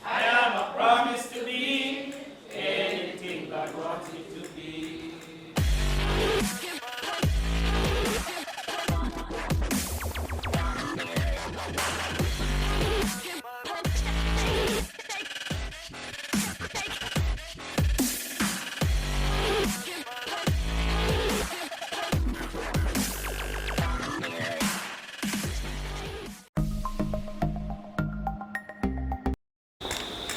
I am a promise to be anything God wants me to be.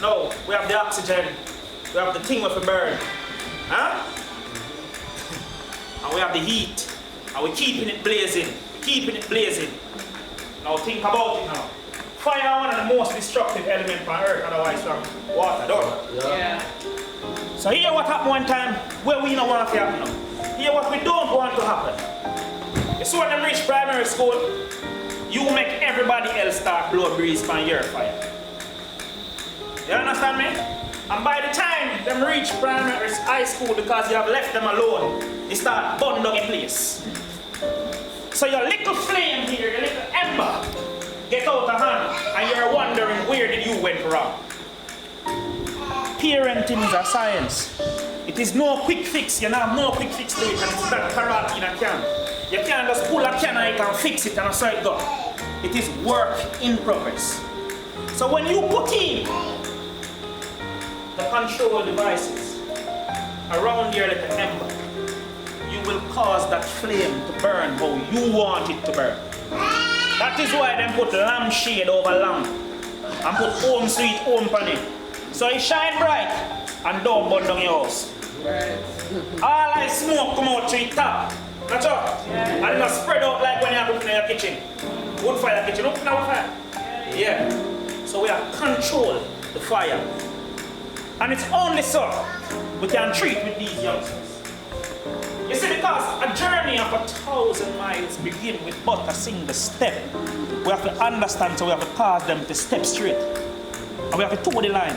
No, we have the oxygen, we have the thing with the burn, huh? And we have the heat, and we're keeping it blazing, Now think about it now. Fire is one of the most destructive elements on earth, otherwise from water, don't you? Yeah. So here what happened one time, where we don't want to happen now. Here what we don't want to happen. You see when them reach primary school, you make everybody else start blow breeze from your fire. You understand me? And by the time them reach primary high school, because you have left them alone, they start burn down in place. So your little flame here, your little ember, get out of hand, and you're wondering where did you went wrong. Parenting is a science. It is no quick fix. You have no quick fix to it, and it's not karate in a can. You can't just pull a can and you can fix it and that's how it goes. It is work in progress. So when you put in the control devices around your little ember, you will cause that flame to burn how you want it to burn. That is why they put lampshade over lamp and put home sweet home on it. So it shine bright and don't burn down your house. Right. All that smoke come out to the top. That's all. Yeah. And it must spread out like when you're cooking in your kitchen. Wood fire kitchen, open our fire. Yeah. So we have control the fire. And it's only so we can treat with these youngsters. You see, because a journey of 1,000 miles begins with but a single step. We have to understand, so we have to cause them to step straight. And we have to toe the line.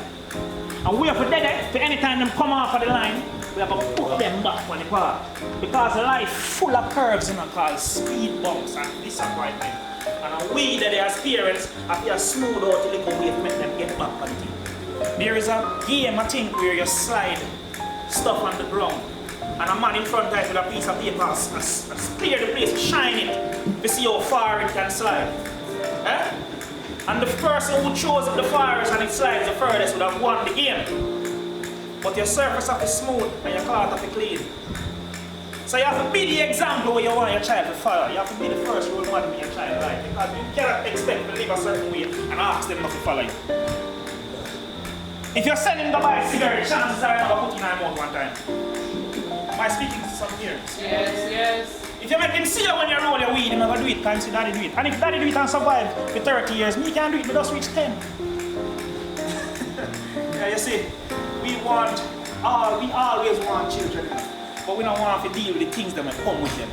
And we have to dead it, for any time them come off of the line, we have to put them back on the path. Because life full of curves, called speed bumps and disappointment. And we that as parents have to smooth out a little way to make them get back on it. There is a game, I think, where you slide stuff on the ground. And a man in front of it with a piece of paper clear the place, shine it, to see how far it can slide. Eh? And the person who chose the farthest and it slides the furthest would have won the game. But your surface have to smooth and your cloth have to clean. So you have to be the example where you want your child to follow. You have to be the first role model in your child's life. Because you cannot expect to live a certain way and ask them not to follow you. If you're sending to buy a cigarette, chances are you're not putting in your mouth one time. Am I speaking to some parents? Yes, yes. If you make him see you when you roll your weed, he's going to do it because daddy do it. And if daddy do it and survive for 30 years, me can do it, but just reach 10. Yeah, you see, we always want children, but we don't want to deal with the things that may come with them.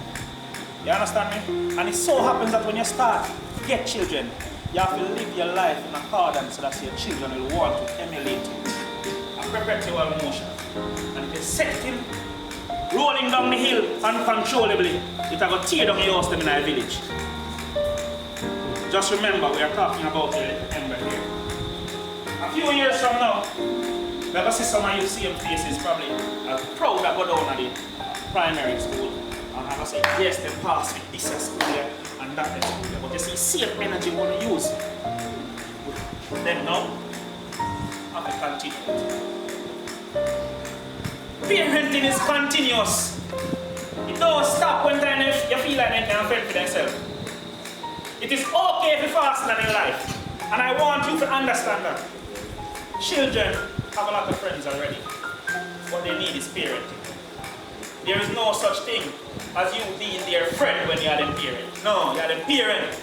You understand me? And it so happens that when you start to get children, you have to live your life in accordance so that your children will want to emulate it. A perpetual motion. And if you set him rolling down the hill uncontrollably, it will tear down your house in our village. Just remember, we are talking about your little ember here. A few years from now, we're going to see some of you same faces probably proud that go down at the primary school. And I'm going to say, yes, they pass with this school here and that school here. But you see, same energy we want to use. Then now, I have to continue. Parenting is continuous. It don't stop when you feel like they can fend for themselves. It is okay if you fast in life. And I want you to understand that. Children have a lot of friends already. What they need is parenting. There is no such thing as you being their friend when you are their parent. No, you are the parent.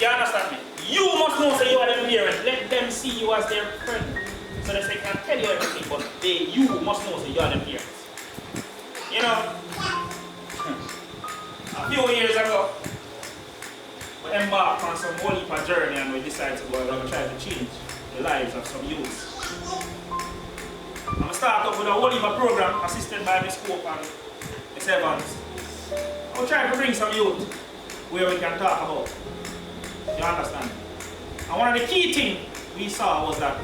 You understand me? You must know that you are the parent. Let them see you as their friend. So that they can tell you everything, but you must know that you are the parents. You know, a few years ago, we embarked on some whole heap of journey and we decided to go and try to change the lives of some youths. I'm going to start off with a whole heap of program assisted by Ms. Cope and Ms. Evans. I'm trying to bring some youth where we can talk about. You understand? And one of the key things we saw was that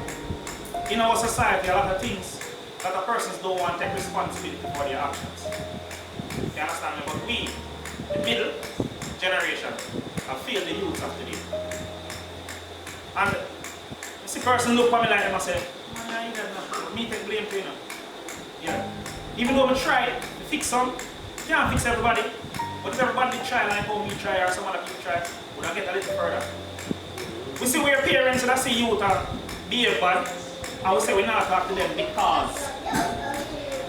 in our society, a lot of things, a lot of persons don't want to take responsibility for their actions. You understand me? But we, the middle generation, have failed the youth of today. And you see person look at me like them and say, man, you don't me take blame to you know. Yeah. Even though we try to fix some, can't fix everybody. But if everybody try like how we try or some other people try, we'll get a little further. We see where parents that see youth behave bad, and we say we not talk to them because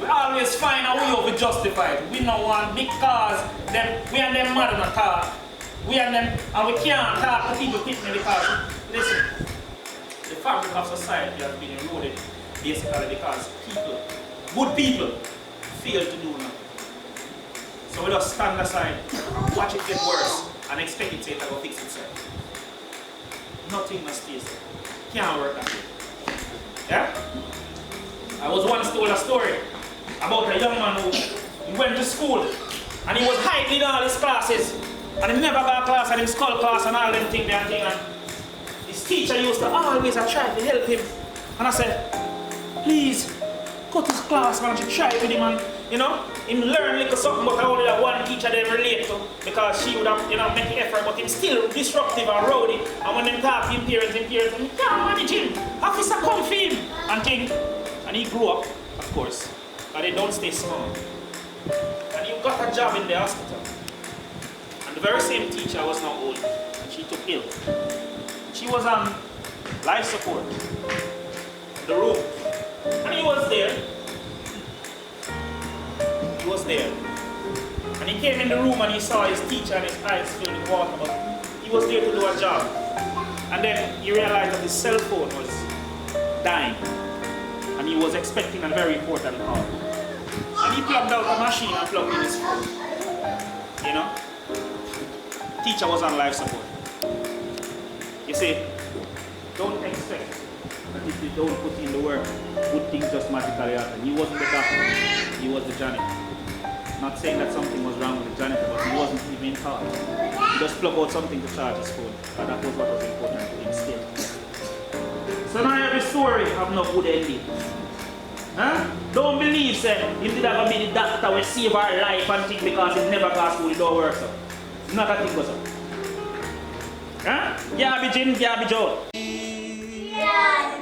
we always find a way to justify it. We don't want because we and them mother not talk. We and them, and we can't talk to people pitching because, listen, the fabric of society has been eroded basically because people, good people, fail to do nothing. So we just stand aside, watch it get worse, and expect it to go fix itself. Nothing must stay there. Can't work that way. Yeah? I was once told a story about a young man who he went to school and he was hiding all his classes and he never got class and his skull class and all them things and his teacher used to always try to help him. And I said, please, cut his class man, she try with him and you know, him learn little something but only that one teacher they relate to because she would have, you know, make the effort but him still disruptive and rowdy and when them talk to him parents, he can't manage him. Officer come for him and thing. And he grew up, of course, but they don't stay small. And he got a job in the hospital. And the very same teacher was now old and she took ill. She was on life support in the room. And he was there. He was there. And he came in the room and he saw his teacher and his eyes filled with water, but he was there to do a job. And then he realized that his cell phone was dying. And he was expecting a very important call. And he plugged out the machine and plugged in his phone. You know? Teacher was on life support. You see, don't expect that if you don't put in the work, good things just magically happen. He wasn't the doctor, he was the janitor. Not saying that something was wrong with the janitor, but he wasn't even in thought. He just plugged out something to charge his phone, and that was what was important to him still. So now every story have no good ending. Huh? Don't believe, say, him did have be the doctor will save our life and things because it never got school, it don't work so. Not a thing goes up. Huh? Garbage in, garbage out. Yeah.